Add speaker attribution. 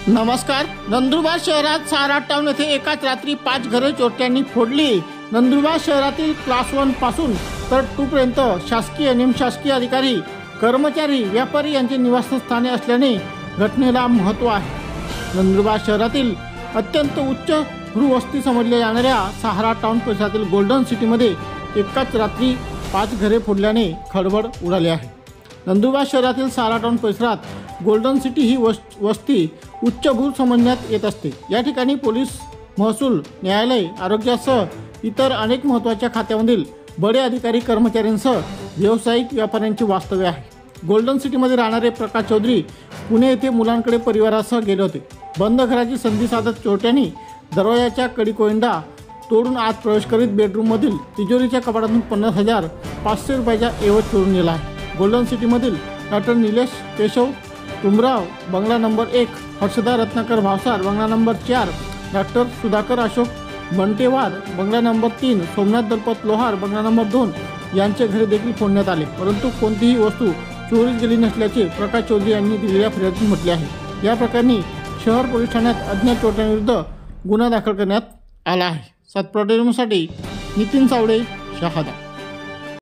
Speaker 1: नमस्कार। नंदुरबार शहरात सारा टाउन येथे एकाच रात्री 5 घरे चोरट्यांनी फोडली। नंदुरबार शहरातील क्लास 1 पासून तर 2 पर्यंत शासकीय निमशासकीय अधिकारी, कर्मचारी, व्यापारी यांचे निवासस्थाने असल्याने घटनेला महत्त्व आहे। नंदुरबार शहरातील अत्यंत उच्च भूवस्ती समजल्या जाणाऱ्या सारा टाउन परिसरातील गोल्डन सिटीमध्ये एकाच रात्री 5 घरे फोडल्याने खळबळ उडाली आहे। नंदुरबार शहरातील सारा टाउन परिसरात गोल्डन सिटी ही वस्ती उच्चभ्रू समजण्यात येत असते। या ठिकाणी पोलीस, महसूल, न्यायालय, आरोग्यासह इतर अनेक महत्त्वाच्या खात्यामधील बडे अधिकारी, कर्मचाऱ्यांसह व्यावसायिक व्यापाऱ्यांचे वास्तव्य आहे। गोल्डन सिटीमध्ये राहणारे प्रकाश चौधरी पुणे येथे मुलांकडे परिवारासह गेले होते। बंद घराची संधी साधत चोरट्यांनी दरवाजाच्या कडीकोंडा तोडून आत प्रवेश करीत बेडरूममधील तिजोरीच्या कपाटातून 50,500 रुपयाचा ऐवज चोरून नेला आहे। गोल्डन सिटीमधील डॉक्टर निलेश केशव तुमराव, बंगला नंबर 1, हर्षदा रत्नाकर भावसार, बंगला नंबर 4, डॉक्टर सुधाकर अशोक बंटेवार, बंगला नंबर 3, सोमनाथ दलपत लोहार, बंगला नंबर 2 यांचे घरे देखील फोडण्यात आले, परंतु कोणतीही वस्तू चोरीस गेली नसल्याचे प्रकाश चौधरी यांनी दिलेल्या फिर्यादीत म्हटले आहे। या प्रकरणी शहर पोलीस ठाण्यात अज्ञात चोरट्यांविरुद्ध गुन्हा दाखल करण्यात आला आहे। सत्प्रतिनिधीसाठी नितीन सावळे, शहादा।